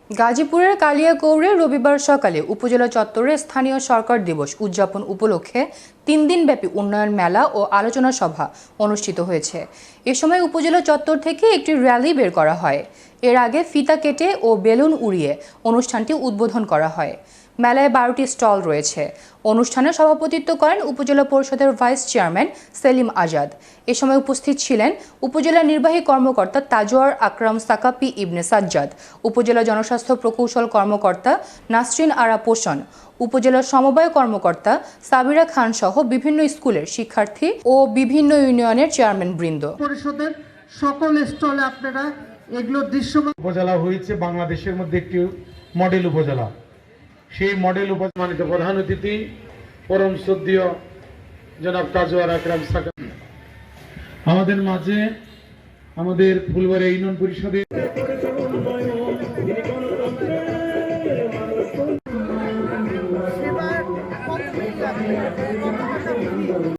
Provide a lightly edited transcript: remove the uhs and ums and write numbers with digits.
গাজীপুরের কালিয়াকৈরে রবিবার সকালে উপজেলা চত্বরে স্থানীয় সরকার দিবস উদযাপন উপলক্ষে ৩ দিনব্যাপী উন্নয়ন মেলা ও আলোচনা সভা অনুষ্ঠিত হয়েছে। এ সময় উপজেলা চত্বর থেকে একটি র্যালি বের করা হয়। এর আগে ফিতা কেটে ও বেলুন উড়িয়ে অনুষ্ঠানটি উদ্বোধন করা হয়। মেলায় 12টি স্টল রয়েছে। অনুষ্ঠানে সভাপতিত্ব করেন উপজেলা পরিষদের ভাইস চেয়ারম্যান সেলিম আজাদ। এ সময় উপস্থিত ছিলেন উপজেলা নির্বাহী কর্মকর্তা তাজওয়ার আকরাম সাকাপি ইবনে সাজ্জাদ, উপজেলা জনস্বাস্থ্য প্রকৌশল কর্মকর্তা নাসরিন আরা পোষণ, উপজেলার সমবায় কর্মকর্তা সাবিরা খান সহ বিভিন্ন স্কুলের শিক্ষার্থী ও বিভিন্ন ইউনিয়নের চেয়ারম্যান বৃন্দ। পরিষদের সকল স্টলে আপনারা এগুলো দৃশ্যমান। উপজেলা হয়েছে বাংলাদেশের মধ্যে একটি মডেল উপজেলা। সেই মডেল উপজেলা প্রধান অতিথি পরম শ্রদ্ধেয় জনাব তাজওয়ার আকরাম সাকাপি আমাদের মাঝে আমাদের ফুলবাড়িয়া ইউনিয়ন পরিষদের